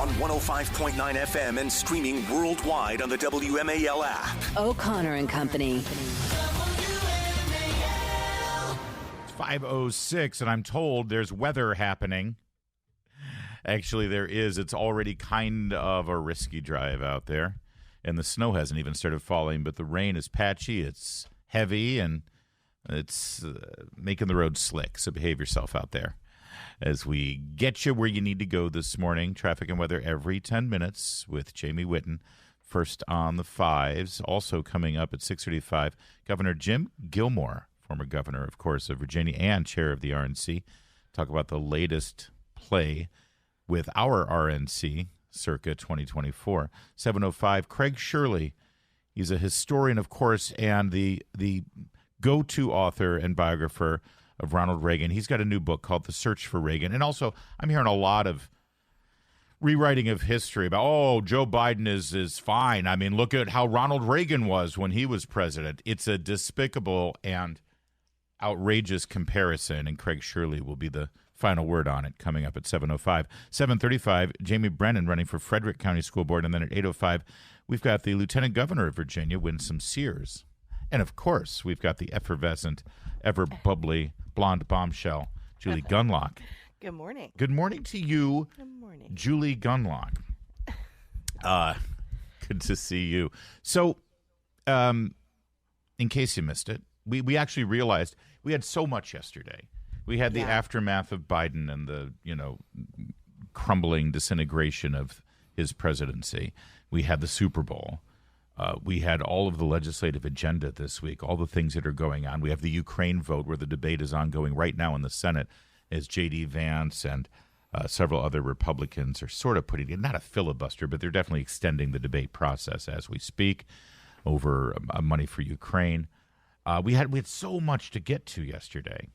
on 105.9 FM and streaming worldwide on the WMAL app. O'Connor and Company. It's 5:06, and I'm told there's weather happening. Actually, there is. It's already kind of a risky drive out there, and the snow hasn't even started falling, but the rain is patchy, it's heavy, and it's making the road slick, so behave yourself out there. As we get you where you need to go this morning, traffic and weather every 10 minutes with Jamie Whitten, first on the fives. Also coming up at 6:35, Governor Jim Gilmore, former governor, of course, of Virginia and chair of the RNC, talk about the latest play with our RNC, circa 2024. 7:05, Craig Shirley. He's a historian, of course, and the go-to author and biographer of Ronald Reagan. He's got a new book called The Search for Reagan. And also, I'm hearing a lot of rewriting of history about, Joe Biden is fine. I mean, look at how Ronald Reagan was when he was president. It's a despicable and outrageous comparison, and Craig Shirley will be the final word on it coming up at 7:05. 7:35, Jamie Brennan running for Frederick County School Board. And then at 8:05, we've got the Lieutenant Governor of Virginia, Winsome Sears. And, of course, we've got the effervescent, ever-bubbly, blonde bombshell, Julie Gunlock. Good morning. Good morning to you, Good morning. Julie Gunlock. Good to see you. So, in case you missed it, we actually realized we had so much yesterday. We had the aftermath of Biden and the, crumbling disintegration of his presidency. We had the Super Bowl. We had all of the legislative agenda this week, all the things that are going on. We have the Ukraine vote where the debate is ongoing right now in the Senate as J.D. Vance and several other Republicans are sort of putting in, not a filibuster, but they're definitely extending the debate process as we speak over money for Ukraine. We had so much to get to yesterday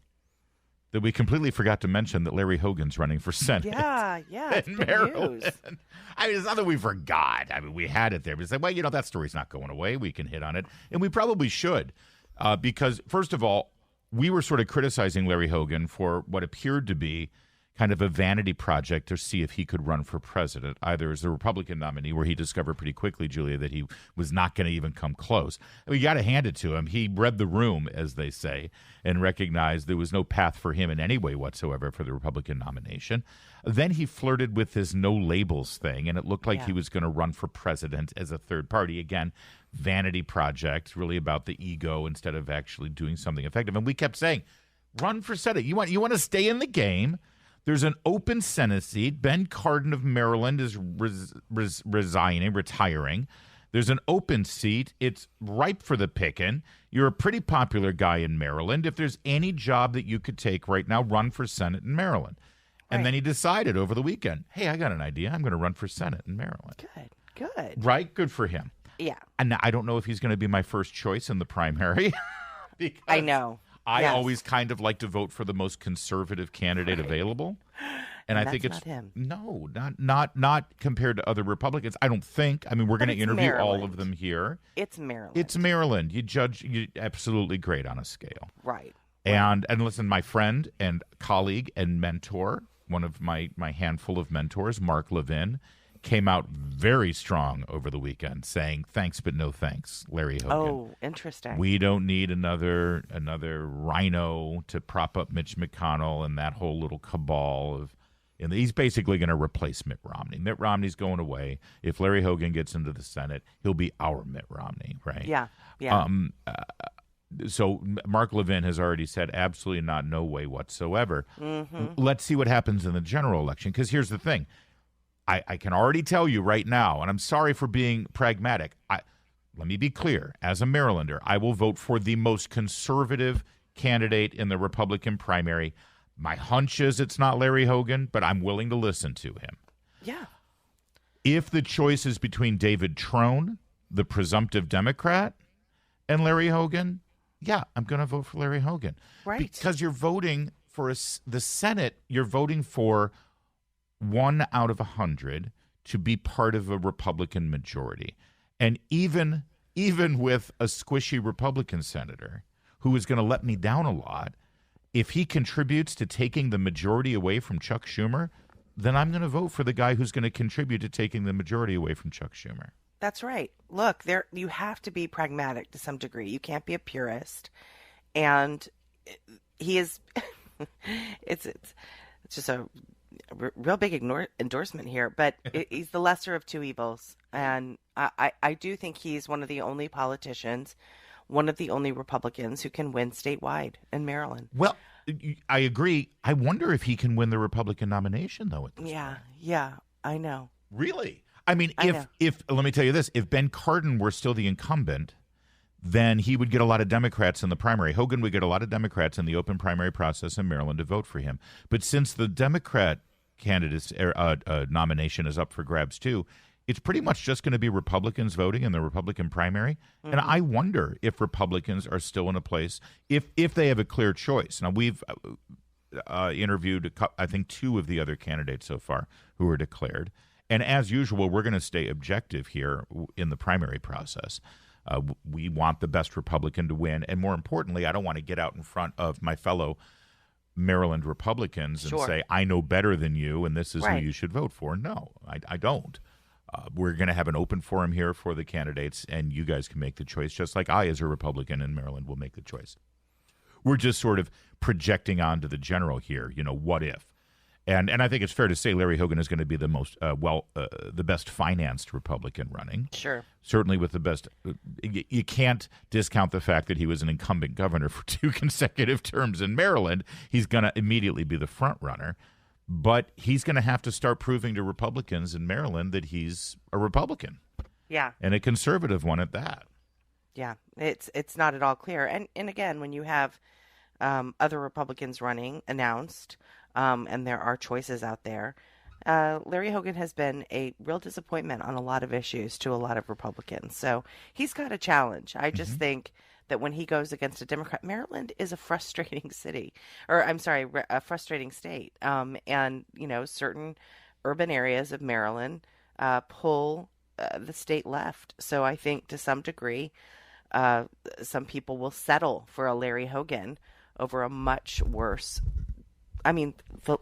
that we completely forgot to mention that Larry Hogan's running for Senate. Yeah, it's in good Maryland. news. I mean, it's not that we forgot. I mean, we had it there. But it's like, well, that story's not going away. We can hit on it. And we probably should because, first of all, we were sort of criticizing Larry Hogan for what appeared to be kind of a vanity project to see if he could run for president, either as the Republican nominee, where he discovered pretty quickly, Julia, that he was not going to even come close. We got to hand it to him. He read the room, as they say, and recognized there was no path for him in any way whatsoever for the Republican nomination. Then he flirted with this no labels thing, and it looked like he was going to run for president as a third party. Again, vanity project, really about the ego instead of actually doing something effective. And we kept saying, run for Senate. You want to stay in the game. There's an open Senate seat. Ben Cardin of Maryland is retiring. There's an open seat. It's ripe for the picking. You're a pretty popular guy in Maryland. If there's any job that you could take right now, run for Senate in Maryland. And then he decided over the weekend, hey, I got an idea. I'm going to run for Senate in Maryland. Good. Right? Good for him. Yeah. And I don't know if he's going to be my first choice in the primary. I know. I always kind of like to vote for the most conservative candidate available. And I think it's not him. No, not compared to other Republicans. I don't think. I mean, we're going to interview Maryland. all of them here. It's Maryland. It's Maryland. You absolutely great on a scale. Right. And listen, my friend and colleague and mentor, one of my handful of mentors, Mark Levin, came out very strong over the weekend saying, thanks, but no thanks, Larry Hogan. Oh, interesting. We don't need another rhino to prop up Mitch McConnell and that whole little cabal of. And he's basically going to replace Mitt Romney. Mitt Romney's going away. If Larry Hogan gets into the Senate, he'll be our Mitt Romney, right? Yeah. So Mark Levin has already said absolutely not, no way whatsoever. Mm-hmm. Let's see what happens in the general election, because here's the thing. I can already tell you right now, and I'm sorry for being pragmatic. Let me be clear. As a Marylander, I will vote for the most conservative candidate in the Republican primary. My hunch is it's not Larry Hogan, but I'm willing to listen to him. Yeah. If the choice is between David Trone, the presumptive Democrat, and Larry Hogan, yeah, I'm going to vote for Larry Hogan. Right. Because you're voting for the Senate, you're voting for 1 out of 100 to be part of a Republican majority. And even with a squishy Republican senator who is going to let me down a lot, if he contributes to taking the majority away from Chuck Schumer, then I'm going to vote for the guy who's going to contribute to taking the majority away from Chuck Schumer. That's right. Look, you have to be pragmatic to some degree. You can't be a purist. And he is it's just a real big endorsement here, but he's the lesser of two evils. And I do think he's one of the only politicians, one of the only Republicans who can win statewide in Maryland. Well, I agree. I wonder if he can win the Republican nomination, though, at this point. Yeah, I know. Really? I mean, if let me tell you this, if Ben Cardin were still the incumbent, then he would get a lot of Democrats in the primary. Hogan would get a lot of Democrats in the open primary process in Maryland to vote for him. But since the Democrat candidate's nomination is up for grabs, too, it's pretty much just going to be Republicans voting in the Republican primary. Mm-hmm. And I wonder if Republicans are still in a place, if they have a clear choice. Now, we've interviewed, I think, 2 of the other candidates so far who are declared. And as usual, we're going to stay objective here in the primary process. We want the best Republican to win. And more importantly, I don't want to get out in front of my fellow Maryland Republicans and say, I know better than you, and this is who you should vote for. No, I don't. We're going to have an open forum here for the candidates, and you guys can make the choice, just like I, as a Republican in Maryland, will make the choice. We're just sort of projecting onto the general here, what if? And I think it's fair to say Larry Hogan is going to be the most the best financed Republican running. Sure. Certainly with the best. You can't discount the fact that he was an incumbent governor for 2 consecutive terms in Maryland. He's going to immediately be the front runner. But he's going to have to start proving to Republicans in Maryland that he's a Republican. Yeah. And a conservative one at that. Yeah. It's not at all clear. And again, when you have other Republicans running announced, and there are choices out there, Larry Hogan has been a real disappointment on a lot of issues to a lot of Republicans. So he's got a challenge. I just think that when he goes against a Democrat, Maryland is a frustrating city, a frustrating state. And, certain urban areas of Maryland pull the state left. So I think to some degree, some people will settle for a Larry Hogan over a much worse. I mean, the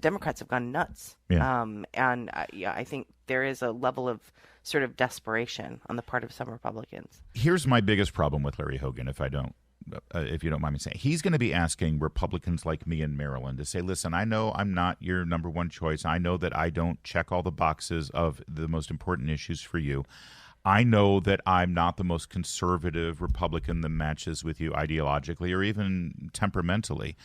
Democrats have gone nuts. Yeah. And I think there is a level of sort of desperation on the part of some Republicans. Here's my biggest problem with Larry Hogan, if you don't mind me saying. He's going to be asking Republicans like me in Maryland to say, listen, I know I'm not your number one choice. I know that I don't check all the boxes of the most important issues for you. I know that I'm not the most conservative Republican that matches with you ideologically or even temperamentally.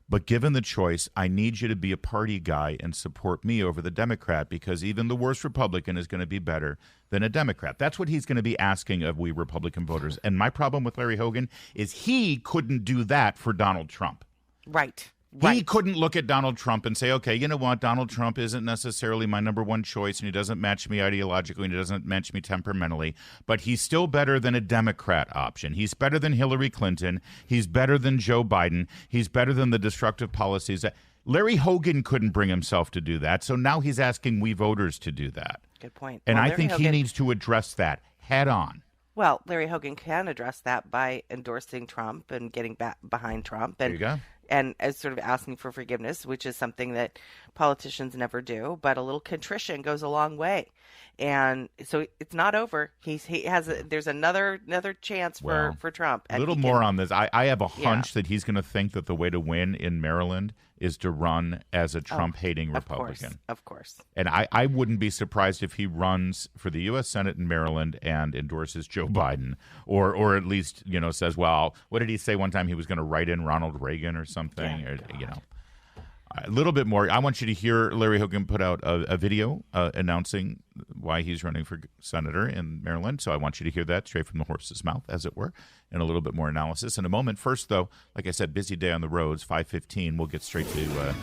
But given the choice, I need you to be a party guy and support me over the Democrat, because even the worst Republican is going to be better than a Democrat. That's what he's going to be asking of we Republican voters. And my problem with Larry Hogan is he couldn't do that for Donald Trump. Right. He couldn't look at Donald Trump and say, okay, you know what? Donald Trump isn't necessarily my number one choice, and he doesn't match me ideologically, and he doesn't match me temperamentally, but he's still better than a Democrat option. He's better than Hillary Clinton. He's better than Joe Biden. He's better than the destructive policies. Larry Hogan couldn't bring himself to do that, so now he's asking we voters to do that. Good point. And I think he needs to address that head on. Well, Larry Hogan can address that by endorsing Trump and getting back behind Trump. And, there you go. And as sort of asking for forgiveness, which is something that politicians never do, but a little contrition goes a long way. And so it's not over. There's another chance for Trump. A little more on this. I have a hunch that he's going to think that the way to win in Maryland is to run as a Trump-hating Republican. Of course. And I wouldn't be surprised if he runs for the U.S. Senate in Maryland and endorses Joe Biden, or at least, says, well, what did he say one time? He was going to write in Ronald Reagan or something, A little bit more. I want you to hear Larry Hogan put out a video announcing why he's running for senator in Maryland. So I want you to hear that straight from the horse's mouth, as it were, and a little bit more analysis in a moment. First, though, like I said, busy day on the roads, 5:15. We'll get straight to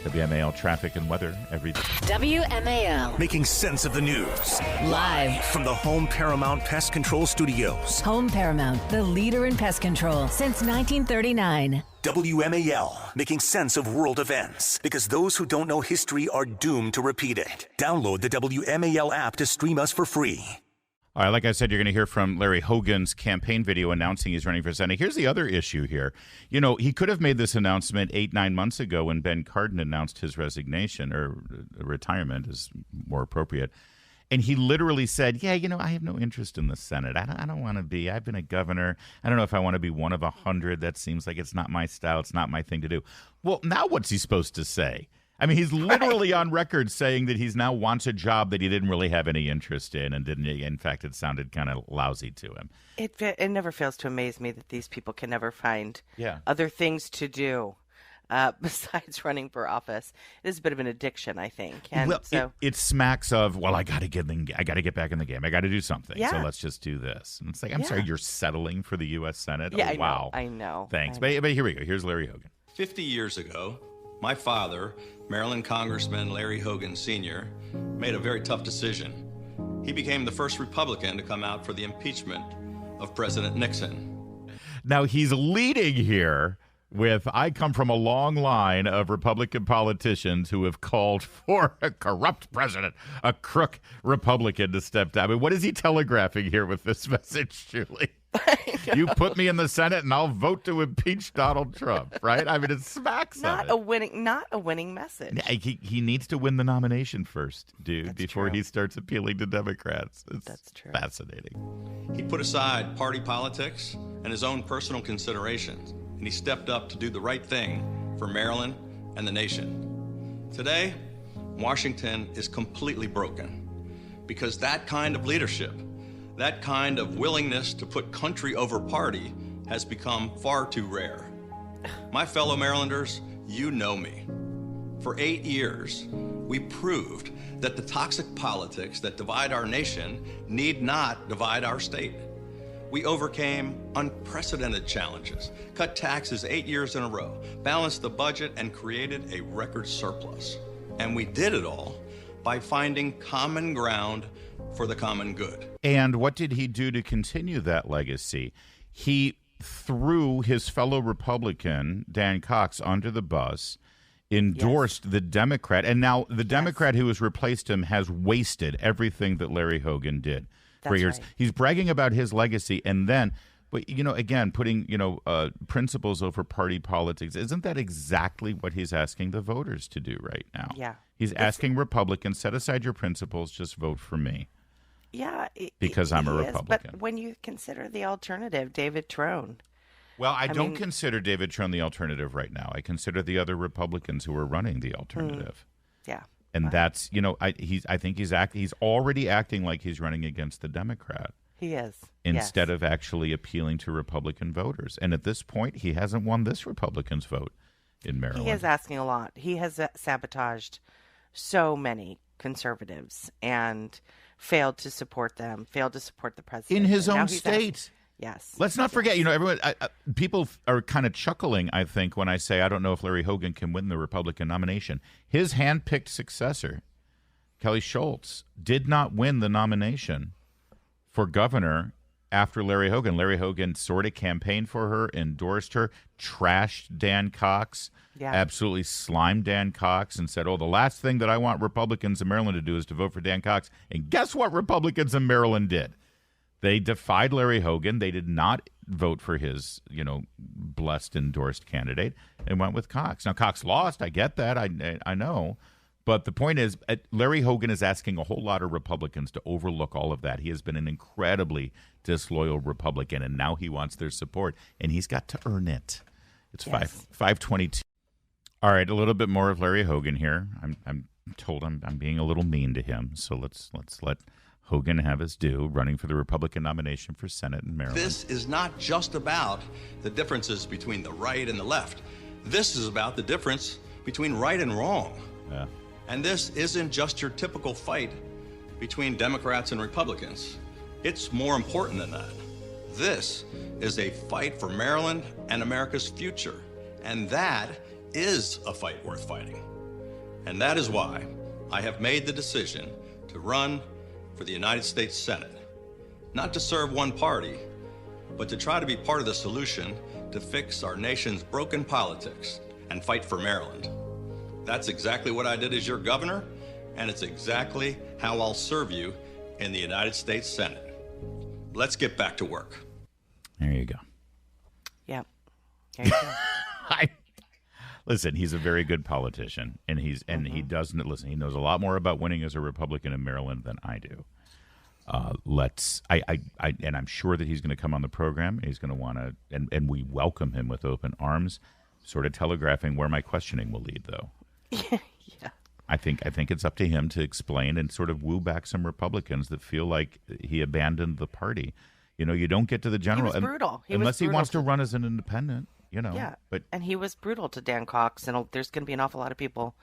WMAL traffic and weather every day. WMAL. Making sense of the news. Live from the Home Paramount Pest Control Studios. Home Paramount, the leader in pest control since 1939. WMAL, making sense of world events, because those who don't know history are doomed to repeat it. Download the WMAL app to stream us for free. All right, like I said, you're going to hear from Larry Hogan's campaign video announcing he's running for Senate. Here's the other issue here. You know, he could have made this announcement 8-9 months ago when Ben Cardin announced his resignation, or retirement is more appropriate. And he literally said, yeah, you know, I have no interest in the Senate. I don't want to be. I've been a governor. I don't know if I want to be one of 100. That seems like it's not my style. It's not my thing to do. Well, now what's he supposed to say? I mean, he's literally on record saying that he's now wants a job that he didn't really have any interest in and didn't. In fact, it sounded kind of lousy to him. It never fails to amaze me that these people can never find other things to do besides running for office. It is a bit of an addiction, I think. And well, so it smacks of, well, I got to get back in the game. I got to do something. Yeah. So let's just do this. And it's like, I'm sorry, you're settling for the U.S. Senate? Yeah, oh, wow. I know. Thanks. I know. But here we go. Here's Larry Hogan. 50 years ago, my father, Maryland Congressman Larry Hogan Sr., made a very tough decision. He became the first Republican to come out for the impeachment of President Nixon. Now, he's leading here with, I come from a long line of Republican politicians who have called for a corrupt president, a crook Republican to step down. I mean, what is he telegraphing here with this message, Julie? You put me in the Senate and I'll vote to impeach Donald Trump, right? I mean, it smacks not of it. Not a winning message. Yeah, he needs to win the nomination first, dude, That's before true. he starts appealing to Democrats. That's true. Fascinating. He put aside party politics and his own personal considerations, and he stepped up to do the right thing for Maryland and the nation. Today, Washington is completely broken because that kind of leadership, that kind of willingness to put country over party has become far too rare. My fellow Marylanders, you know me. For 8 years, we proved that the toxic politics that divide our nation need not divide our state. We overcame unprecedented challenges, cut taxes 8 years in a row, balanced the budget, and created a record surplus. And we did it all by finding common ground for the common good. And what did he do to continue that legacy? He threw his fellow Republican, Dan Cox, under the bus, endorsed the Democrat, and now the Democrat who has replaced him has wasted everything that Larry Hogan did for years. Right. He's bragging about his legacy, and then, but you know, again, putting principles over party politics. Isn't that exactly what he's asking the voters to do right now? Yeah. He's asking Republicans, set aside your principles, just vote for me. Yeah. Because I'm a he is, Republican. but when you consider the alternative, David Trone. Well, I don't consider David Trone the alternative right now. I consider the other Republicans who are running the alternative. Yeah. And that's, I think he's already acting like he's running against the Democrat. He is. Instead of actually appealing to Republican voters. And at this point, he hasn't won this Republican's vote in Maryland. He is asking a lot. He has sabotaged so many conservatives and failed to support them, failed to support the president. In his And now own he's state. Yes. Let's not forget, everyone, people are kind of chuckling, I think, when I say I don't know if Larry Hogan can win the Republican nomination. His hand-picked successor, Kelly Schultz, did not win the nomination for governor after Larry Hogan. Larry Hogan sort of campaigned for her, endorsed her, trashed Dan Cox, absolutely slimed Dan Cox, and said, the last thing that I want Republicans in Maryland to do is to vote for Dan Cox. And guess what Republicans in Maryland did? They defied Larry Hogan. They did not vote for his, blessed endorsed candidate and went with Cox. Now, Cox lost. I get that. I know. But the point is, Larry Hogan is asking a whole lot of Republicans to overlook all of that. He has been an incredibly disloyal Republican, and now he wants their support, and he's got to earn it. It's 5:22. All right, a little bit more of Larry Hogan here. I'm told I'm being a little mean to him, so let's let Hogan have his due, running for the Republican nomination for Senate in Maryland. This is not just about the differences between the right and the left. This is about the difference between right and wrong. Yeah. And this isn't just your typical fight between Democrats and Republicans. It's more important than that. This is a fight for Maryland and America's future. And that is a fight worth fighting. And that is why I have made the decision to run for the United States Senate. Not to serve one party, but to try to be part of the solution to fix our nation's broken politics and fight for Maryland. That's exactly what I did as your governor, and it's exactly how I'll serve you in the United States Senate. let's get back to work. There you go. Yep. There you go. Listen, he's a very good politician, and he doesn't listen. He knows a lot more about winning as a Republican in Maryland than I do. And I'm sure that he's going to come on the program. He's going to want to, and we welcome him with open arms. Sort of telegraphing where my questioning will lead, though. Yeah. I think it's up to him to explain and sort of woo back some Republicans that feel like he abandoned the party. You know, you don't get to the general. He was brutal. Unless he wants to run as an independent. You know, yeah, and he was brutal to Dan Cox, and there's going to be an awful lot of people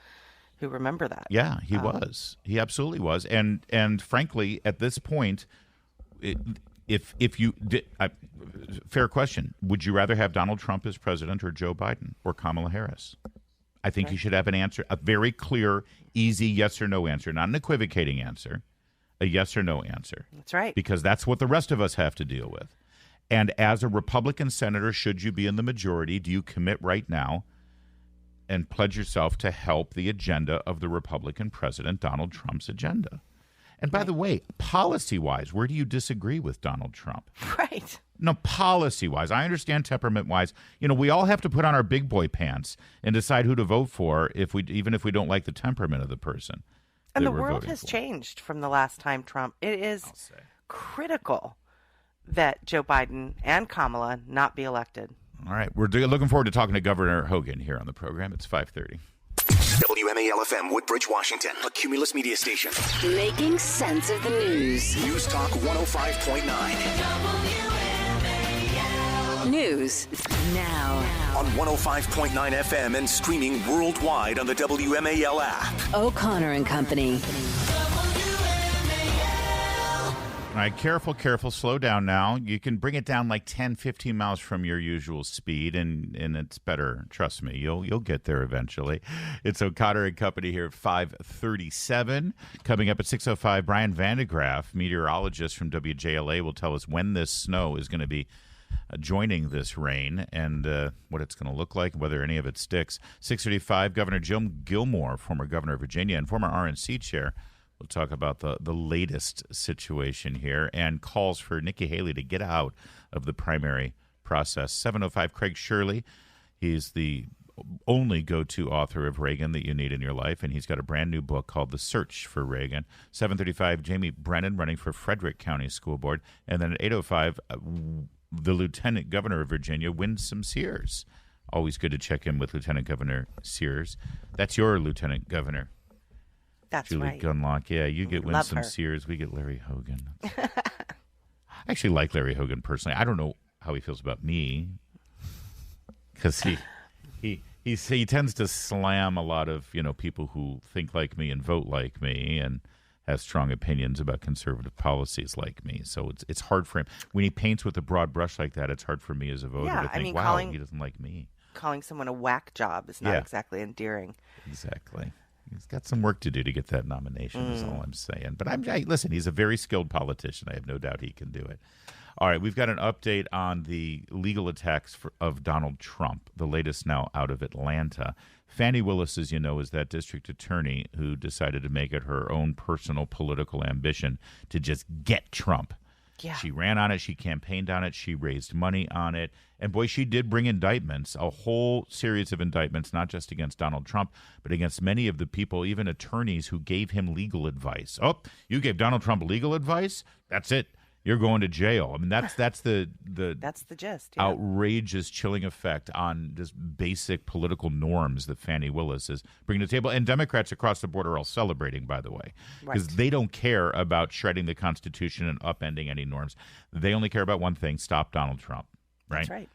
who remember that. Yeah, he was. He absolutely was. And frankly, at this point, if you did, fair question, would you rather have Donald Trump as president or Joe Biden or Kamala Harris? I think you should have an answer, a very clear, easy yes or no answer, not an equivocating answer, a yes or no answer. That's right. Because that's what the rest of us have to deal with. And as a Republican senator, should you be in the majority, do you commit right now and pledge yourself to help the agenda of the Republican president, Donald Trump's agenda? And by the way, policy-wise, where do you disagree with Donald Trump? Right. No, policy-wise. I understand temperament-wise. You know, we all have to put on our big boy pants and decide who to vote for even if we don't like the temperament of the person. And the world has changed from the last time Trump. It is critical that Joe Biden and Kamala not be elected. All right. We're looking forward to talking to Governor Hogan here on the program. It's 5:30. WMAL-FM, Woodbridge, Washington, a Cumulus media station. Making sense of the news. News Talk 105.9. News now. On 105.9 FM and streaming worldwide on the WMAL app. O'Connor and Company. All right, careful. Slow down now. You can bring it down like 10, 15 miles from your usual speed, and it's better. Trust me, you'll get there eventually. It's O'Connor and Company here at 5:37. Coming up at 6:05, Brian Vandegraff, meteorologist from WJLA, will tell us when this snow is going to be joining this rain and what it's going to look like, whether any of it sticks. 6:35, Governor Jim Gilmore, former governor of Virginia and former RNC chair, we'll talk about the latest situation here and calls for Nikki Haley to get out of the primary process. 7:05, Craig Shirley. He's the only go-to author of Reagan that you need in your life, and he's got a brand new book called The Search for Reagan. 7:35, Jamie Brennan running for Frederick County School Board. And then at 8:05, the Lieutenant Governor of Virginia, Winsome Sears. Always good to check in with Lieutenant Governor Sears. That's your Lieutenant Governor. That's Julie right. Gunlock. Yeah, you get Winsome Sears. We get Larry Hogan. I actually like Larry Hogan personally. I don't know how he feels about me because he tends to slam a lot of people who think like me and vote like me and has strong opinions about conservative policies like me. So it's hard for him when he paints with a broad brush like that. It's hard for me as a voter to think, wow, he doesn't like me. Calling someone a whack job is not exactly endearing. Exactly. He's got some work to do to get that nomination, is all I'm saying. But listen, he's a very skilled politician. I have no doubt he can do it. All right, we've got an update on the legal attacks of Donald Trump, the latest now out of Atlanta. Fani Willis, as you know, is that district attorney who decided to make it her own personal political ambition to just get Trump. Yeah. She ran on it. She campaigned on it. She raised money on it. And boy, she did bring indictments, a whole series of indictments, not just against Donald Trump, but against many of the people, even attorneys who gave him legal advice. Oh, you gave Donald Trump legal advice? That's it. You're going to jail. I mean, that's the that's the gist. Yeah. Outrageous, chilling effect on just basic political norms that Fani Willis is bringing to the table. And Democrats across the board are all celebrating, by the way, because they don't care about shredding the Constitution and upending any norms. They only care about one thing: stop Donald Trump. Right. That's right.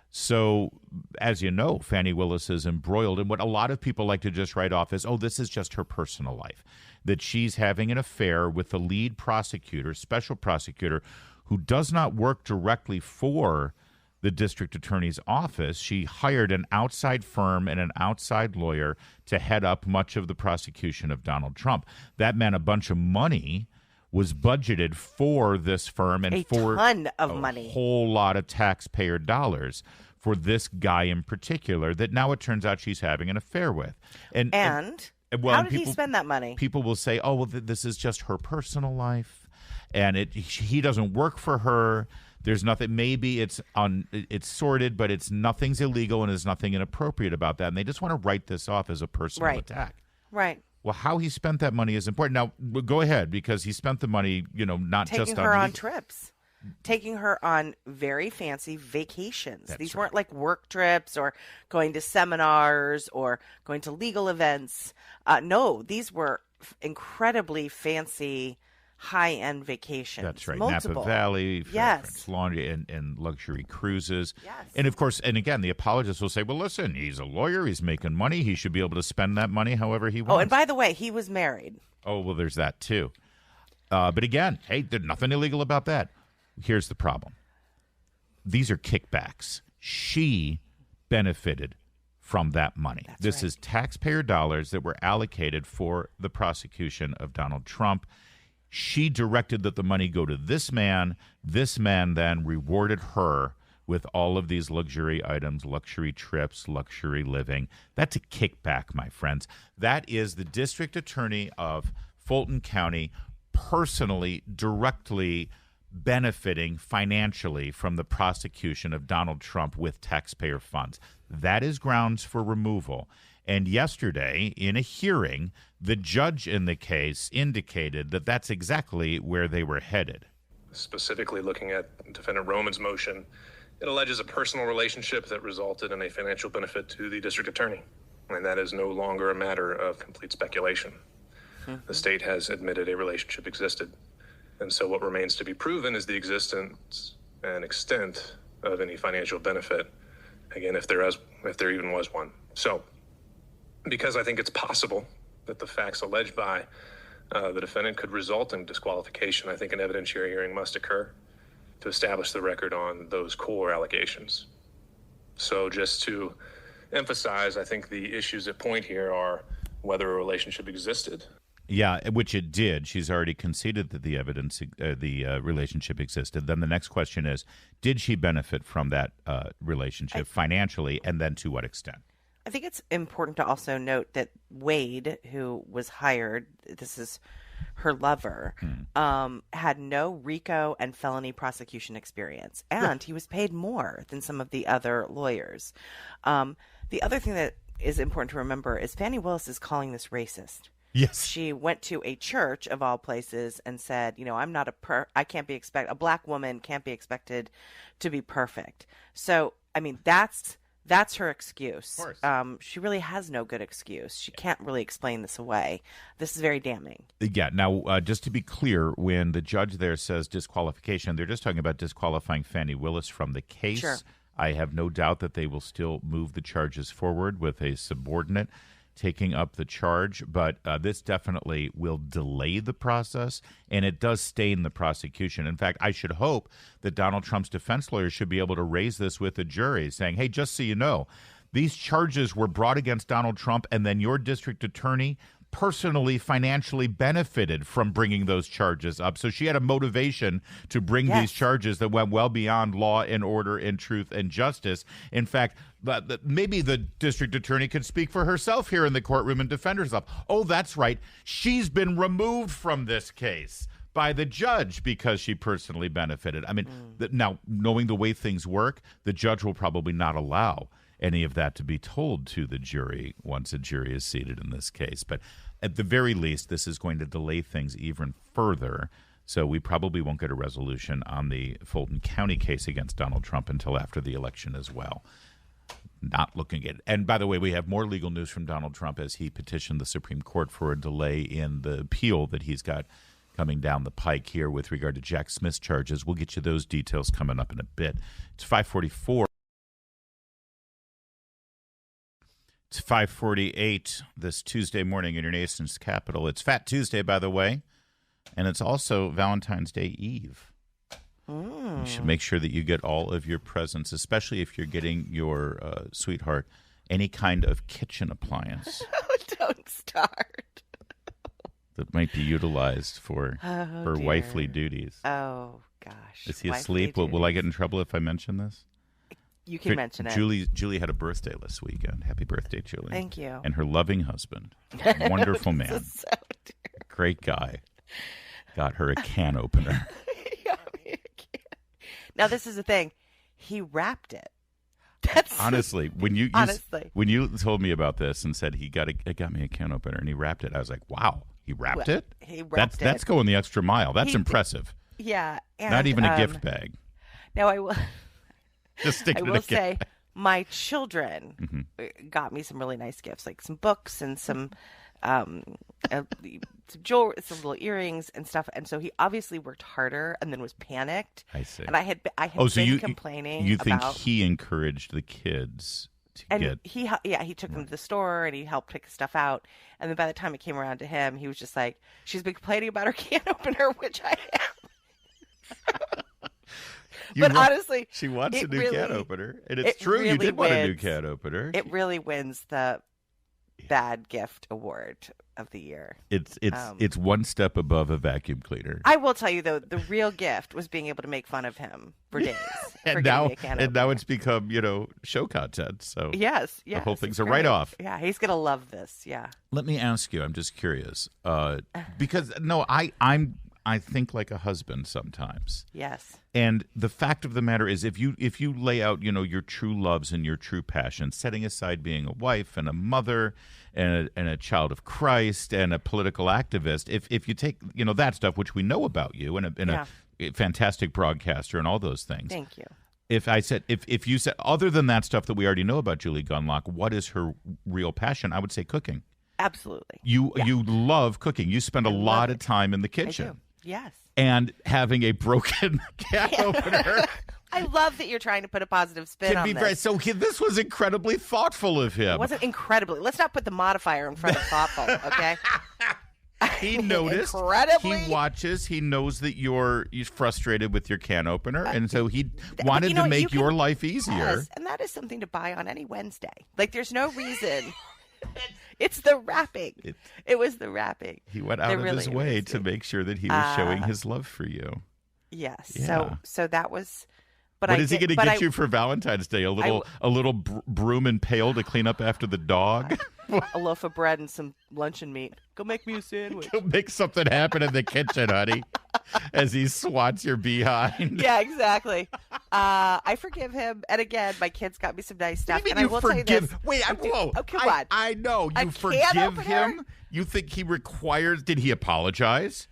So, as you know, Fani Willis is embroiled in what a lot of people like to just write off as, oh, this is just her personal life, that she's having an affair with the lead prosecutor, special prosecutor, who does not work directly for the district attorney's office. She hired an outside firm and an outside lawyer to head up much of the prosecution of Donald Trump. That meant a bunch of money was budgeted for this firm and for a ton of money, a whole lot of taxpayer dollars for this guy in particular that now it turns out she's having an affair with. And Well, How did he spend that money? People will say, "Oh, well, this is just her personal life, and he doesn't work for her. There's nothing. Maybe it's sorted, but nothing's illegal and there's nothing inappropriate about that." And they just want to write this off as a personal attack. Right. Well, how he spent that money is important. Now, go ahead, because he spent the money, not taking just her on trips. Taking her on very fancy vacations. These weren't like work trips or going to seminars or going to legal events. No, these were incredibly fancy, high-end vacations. That's right. Multiple. Napa Valley, yes. French Laundry, and luxury cruises. Yes. And, of course, and again, the apologists will say, well, listen, he's a lawyer. He's making money. He should be able to spend that money however he wants. Oh, and by the way, he was married. Oh, well, there's that, too. But again, hey, there's nothing illegal about that. Here's the problem. These are kickbacks. She benefited from that money. This is taxpayer dollars that were allocated for the prosecution of Donald Trump. She directed that the money go to this man. This man then rewarded her with all of these luxury items, luxury trips, luxury living. That's a kickback, my friends. That is the district attorney of Fulton County personally, directly benefiting financially from the prosecution of Donald Trump with taxpayer funds. That is grounds for removal. And yesterday, in a hearing, the judge in the case indicated that that's exactly where they were headed. Specifically looking at Defendant Roman's motion, it alleges a personal relationship that resulted in a financial benefit to the district attorney. And that is no longer a matter of complete speculation. The state has admitted a relationship existed. And so what remains to be proven is the existence and extent of any financial benefit, again, if there even was one. So, because I think it's possible that the facts alleged by the defendant could result in disqualification, I think an evidentiary hearing must occur to establish the record on those core allegations. So just to emphasize, I think the issues at point here are whether a relationship existed. Yeah, which it did. She's already conceded that the relationship existed. Then the next question is, did she benefit from that relationship financially, and then to what extent? I think it's important to also note that Wade, who was hired, this is her lover, had no RICO and felony prosecution experience, and he was paid more than some of the other lawyers. The other thing that is important to remember is Fani Willis is calling this racist. Yes. She went to a church of all places and said, I'm not a black woman can't be expected to be perfect. So, I mean, that's her excuse. Of course. She really has no good excuse. She can't really explain this away. This is very damning. Yeah. Now, just to be clear, when the judge there says disqualification, they're just talking about disqualifying Fani Willis from the case. Sure. I have no doubt that they will still move the charges forward with a subordinate taking up the charge, but this definitely will delay the process, and it does stain the prosecution. In fact, I should hope that Donald Trump's defense lawyers should be able to raise this with the jury, saying, hey, just so you know, these charges were brought against Donald Trump, and then your district attorney personally financially benefited from bringing those charges up. So she had a motivation to bring these charges that went well beyond law and order and truth and justice. In fact, maybe the district attorney could speak for herself here in the courtroom and defend herself. Oh, that's right. She's been removed from this case by the judge because she personally benefited. I mean, now, knowing the way things work, the judge will probably not allow any of that to be told to the jury once a jury is seated in this case. But at the very least, this is going to delay things even further. So we probably won't get a resolution on the Fulton County case against Donald Trump until after the election as well. Not looking at it. And by the way, we have more legal news from Donald Trump as he petitioned the Supreme Court for a delay in the appeal that he's got coming down the pike here with regard to Jack Smith's charges. We'll get you those details coming up in a bit. It's 5:44. It's 5:48 this Tuesday morning in your nation's capital. It's Fat Tuesday, by the way, and it's also Valentine's Day Eve. You should make sure that you get all of your presents, especially if you're getting your sweetheart any kind of kitchen appliance. Don't start. That might be utilized for her wifely duties. Oh, gosh. Is he asleep? Will I get in trouble if I mention this? You can mention it. Julie had a birthday this weekend. Happy birthday, Julie. Thank you. And her loving husband, wonderful man, great guy, got her a can opener. He got me a can. Now, this is the thing. He wrapped it. That's honestly, when you told me about this and said he got me a can opener and he wrapped it, I was like, wow, he wrapped it? He wrapped it. That's going the extra mile. That's impressive. Yeah. And, not even a gift bag. Now, I will... Just stick I will say, my children got me some really nice gifts, like some books and some jewelry, some little earrings and stuff. And so he obviously worked harder and then was panicked. I see. And I had been complaining. You think he encouraged the kids to get? He took them to the store and he helped pick stuff out. And then by the time it came around to him, he was just like, "She's been complaining about her can opener," which I am. Honestly, she wants a new can opener, and it's true. You did want a new can opener. It really wins the bad gift award of the year. It's one step above a vacuum cleaner. I will tell you though, the real gift was being able to make fun of him for days. and now it's become show content. So yes, the whole thing's a write-off. Yeah, he's gonna love this. Yeah. Let me ask you. I'm just curious because I think like a husband sometimes. Yes. And the fact of the matter is, if you lay out, your true loves and your true passions, setting aside being a wife and a mother and a child of Christ and a political activist, if you take, that stuff, which we know about you and a fantastic broadcaster and all those things. Thank you. If you said, other than that stuff that we already know about Julie Gunlock, what is her real passion? I would say cooking. Absolutely. You love cooking. You spend a lot of time in the kitchen. I do. Yes. And having a broken can opener. I love that you're trying to put a positive spin on this. So this was incredibly thoughtful of him. It wasn't incredibly. Let's not put the modifier in front of thoughtful, okay? He noticed. Incredibly. He watches. He knows that you're frustrated with your can opener, and so he wanted to make your life easier. Yes, and that is something to buy on any Wednesday. Like, there's no reason. It's the wrapping. It was the wrapping. He went out of his way to make sure that he was showing his love for you. Yes. Yeah. So that was. But what is he going to get you for Valentine's Day? A little broom and pail to clean up after the dog? A loaf of bread and some luncheon meat. Go make me a sandwich. Go make something happen in the kitchen, honey, as he swats your behind. Yeah, exactly. I forgive him. And again, my kids got me some nice stuff. And I will tell you this. Wait, whoa. Oh, come on. I know. You forgive him? You think he requires... Did he apologize?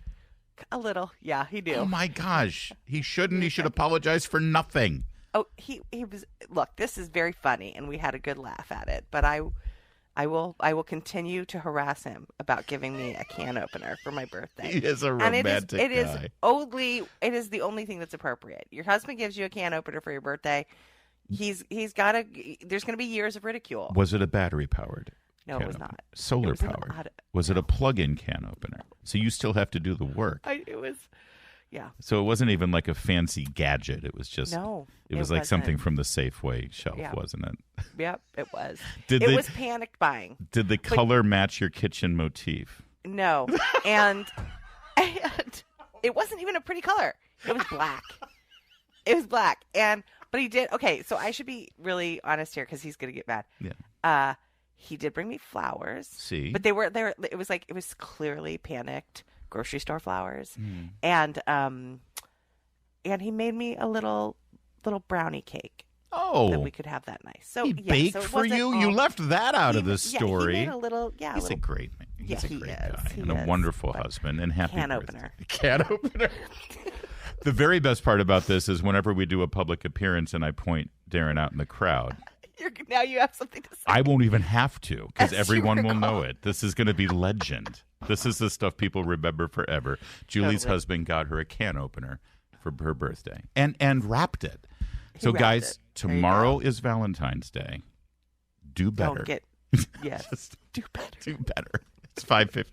A little. Yeah, he did. Oh, my gosh. He shouldn't. He should apologize for nothing. Oh, he was... Look, this is very funny, and we had a good laugh at it. But I will continue to harass him about giving me a can opener for my birthday. He is a romantic guy. It is the only thing that's appropriate. Your husband gives you a can opener for your birthday. He's got to... There's going to be years of ridicule. Was it a battery-powered? No, it was not. Solar powered. Was it a plug-in can opener? So you still have to do the work. It was, yeah. So it wasn't even like a fancy gadget. It was just. No. It was like something from the Safeway shelf, wasn't it? Yep, it was. It was panicked buying. Did the color match your kitchen motif? No, and it wasn't even a pretty color. It was black. But he did. Okay, so I should be really honest here because he's gonna get mad. Yeah. He did bring me flowers. See? But they were there. It was clearly panicked grocery store flowers. And he made me a little brownie cake. Oh. That we could have that nice. So he baked for you? You left that out of the story. Yeah, he made a little, He's a great man. He's a great guy. He and a wonderful husband. And happy can birthday. opener. Can opener. The very best part about this is whenever we do a public appearance and I point Darren out in the crowd. Now you have something to say. I won't even have to because everyone will know it. This is going to be legend. This is the stuff people remember forever. Julie's husband got her a can opener for her birthday and wrapped it. So, guys, tomorrow is Valentine's Day. Do better. Yes. Do better. Do better. It's 5:50.